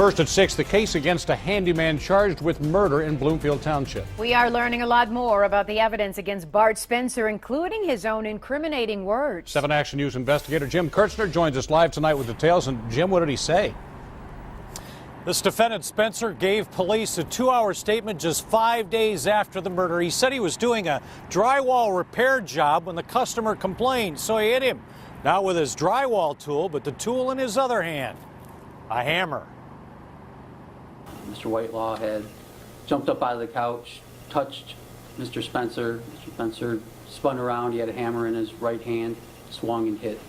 First at 6, the case against a handyman charged with murder in Bloomfield Township. We are learning a lot more about the evidence against Bart Spencer, including his own incriminating words. 7 Action News investigator Jim Kurtzner joins us live tonight with details. And Jim, what did he say? This defendant, Spencer, gave police a 2-hour statement just 5 days after the murder. He said he was doing a drywall repair job when the customer complained, so he hit him. Not with his drywall tool, but the tool in his other hand, a hammer. Mr. Whitelaw had jumped up out of the couch, touched Mr. Spencer. Mr. Spencer spun around. He had a hammer in his right hand, swung and hit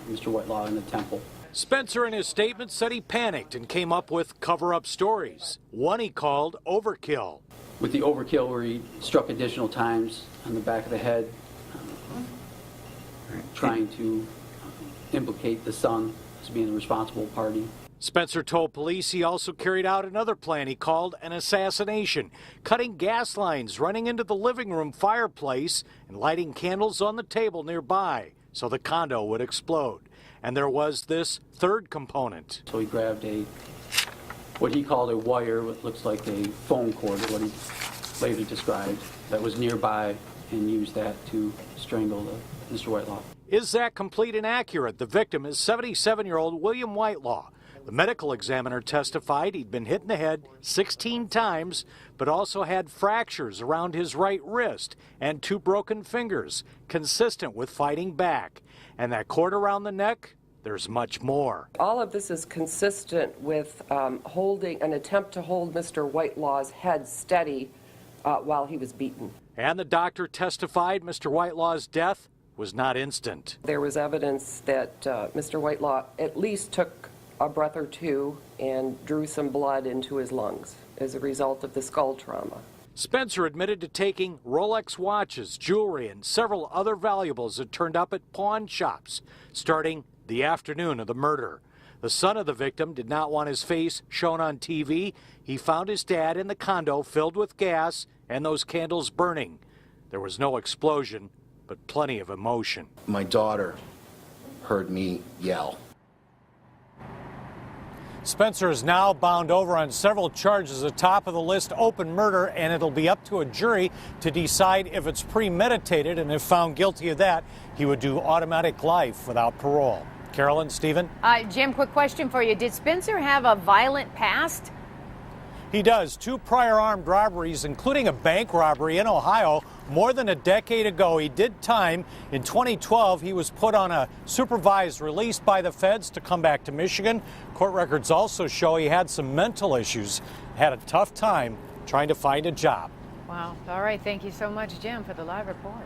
Mr. Whitelaw in the temple. Spencer, in his statement, said he panicked and came up with cover-up stories. One he called overkill. With the overkill where he struck additional times on the back of the head, trying to implicate the son as being the responsible party. Spencer told police he also carried out another plan he called an assassination, cutting gas lines, running into the living room fireplace, and lighting candles on the table nearby so the condo would explode. And there was this third component. So he grabbed what he called a wire, what looks like a phone cord, what he later described, that was nearby, and used that to strangle Mr. Whitelaw. Is that complete and accurate? The victim is 77-year-old William Whitelaw. The medical examiner testified he'd been hit in the head 16 times, but also had fractures around his right wrist and 2 broken fingers, consistent with fighting back. And that cord around the neck, there's much more. All of this is consistent with holding an attempt to hold Mr. Whitelaw's head steady while he was beaten. And the doctor testified Mr. Whitelaw's death was not instant. There was evidence that Mr. Whitelaw at least took a breath or two and drew some blood into his lungs as a result of the skull trauma. Spencer admitted to taking Rolex watches, jewelry, and several other valuables that turned up at pawn shops starting the afternoon of the murder. The son of the victim did not want his face shown on TV. He found his dad in the condo filled with gas and those candles burning. There was no explosion, but plenty of emotion. My daughter heard me yell. Spencer is now bound over on several charges. The top of the list, open murder, and it'll be up to a jury to decide if it's premeditated, and if found guilty of that, he would do automatic life without parole. Carolyn, Stephen? Jim, quick question for you. Did Spencer have a violent past? He does. 2 prior armed robberies, including a bank robbery in Ohio more than a decade ago. He did time. In 2012, he was put on a supervised release by the feds to come back to Michigan. Court records also show he had some mental issues, had a tough time trying to find a job. Wow. All right. Thank you so much, Jim, for the live report.